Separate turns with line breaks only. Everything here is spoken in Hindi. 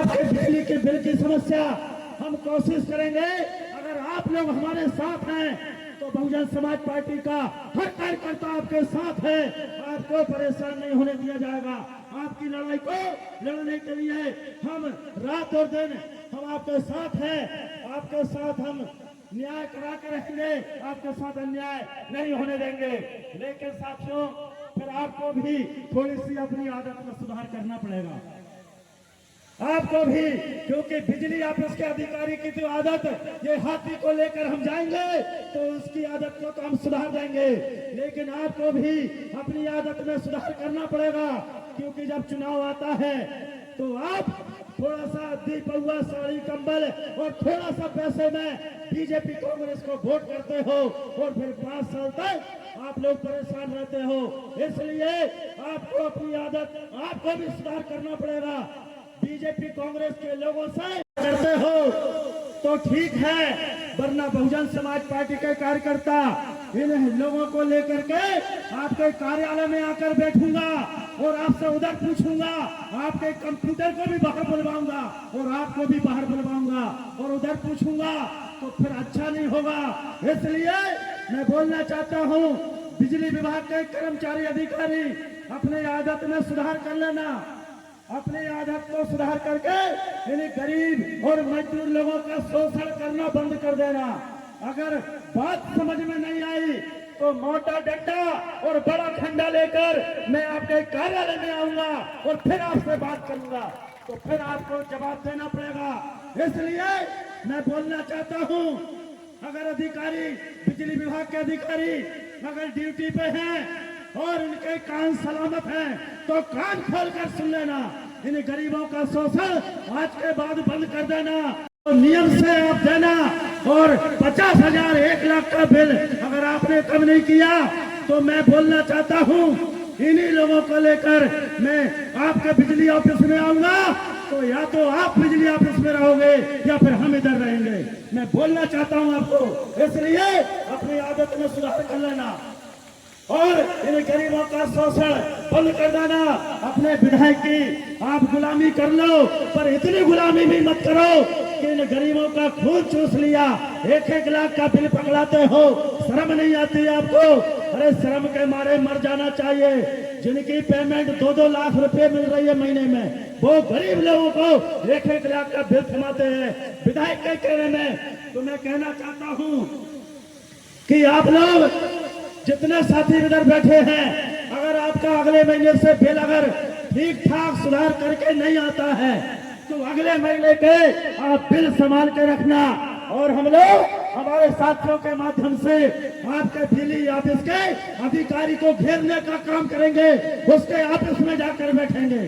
आपके बिजली के बिल की समस्या हम कोशिश करेंगे। अगर आप लोग हमारे साथ हैं तो बहुजन समाज पार्टी का हर कार्यकर्ता आपके साथ है। आपको परेशान नहीं होने दिया जाएगा। आपकी लड़ाई को लड़ने के लिए हम रात और दिन हम आपके साथ हैं। आपके साथ हम न्याय करा कर रहेंगे, आपके साथ अन्याय नहीं होने देंगे। लेकिन साथियों, फिर आपको भी थोड़ी सी अपनी आदत में सुधार करना पड़ेगा। आपको भी, क्योंकि बिजली ऑफिस के अधिकारी की जो आदत, ये हाथी को लेकर हम जाएंगे तो उसकी आदत को तो हम सुधार देंगे, लेकिन आपको भी अपनी आदत में सुधार करना पड़ेगा। क्योंकि जब चुनाव आता है तो आप थोड़ा सा दीपौआ साड़ी कंबल और थोड़ा सा पैसे में बीजेपी कांग्रेस को वोट करते हो और फिर 5 साल तक आप लोग परेशान रहते हो। इसलिए आपको अपनी आदत, आपको भी सुधार करना पड़ेगा। बीजेपी कांग्रेस के लोगों से करते हो तो ठीक है, वरना बहुजन समाज पार्टी के कार्यकर्ता इन लोगों को लेकर के आपके कार्यालय में आकर बैठूंगा और आपसे उधर पूछूंगा। आपके कंप्यूटर को भी बाहर बुलवाऊंगा और आपको भी बाहर बुलवाऊंगा और उधर पूछूंगा, तो फिर अच्छा नहीं होगा। इसलिए मैं बोलना चाहता हूँ, बिजली विभाग के कर्मचारी अधिकारी अपने आदत में सुधार कर लेना। अपनी आदत को सुधार करके यानी गरीब और मजदूर लोगों का शोषण करना बंद कर देना। अगर बात समझ में नहीं आई तो मोटा डंडा और बड़ा खंडा लेकर मैं आपके कार्यालय में आऊंगा और फिर आपसे बात करूंगा, तो फिर आपको जवाब देना पड़ेगा। इसलिए मैं बोलना चाहता हूं, अगर अधिकारी, बिजली विभाग के अधिकारी अगर ड्यूटी पे हैं और इनके कान सलामत हैं तो कान खोलकर सुन लेना। इन गरीबों का शोषण आज के बाद बंद कर देना, तो नियम से आप देना। और 50,000 1 लाख का बिल अगर आपने कम नहीं किया तो मैं बोलना चाहता हूं, इन्हीं लोगों को लेकर मैं आपके बिजली ऑफिस में आऊंगा, तो या तो आप बिजली ऑफिस में रहोगे या फिर हम इधर रहेंगे। मैं बोलना चाहता हूं आपको। इसलिए अपनी आदत में सुधार कर लेना और इन गरीबों का शोषण बंद कर देना। अपने विधायक की आप गुलामी कर लो, पर इतनी गुलामी भी मत करो कि इन गरीबों का खून चूस लिया। 1-1 लाख का बिल पकड़ाते हो, शर्म नहीं आती आपको? अरे शर्म के मारे मर जाना चाहिए। जिनकी पेमेंट 2-2 लाख रुपए मिल रही है महीने में, वो गरीब लोगों को 1-1 लाख का बिल थमाते हैं विधायक के कहने में। तो मैं कहना चाहता हूँ कि आप लोग जितने साथी इधर बैठे हैं, अगर आपका अगले महीने से बिल अगर ठीक ठाक सुधार करके नहीं आता है तो अगले महीने के आप बिल संभाल के रखना। और हम लोग हमारे साथियों के माध्यम से आपके बिजली ऑफिस के अधिकारी को घेरने का काम करेंगे, उसके ऑफिस में जाकर बैठेंगे।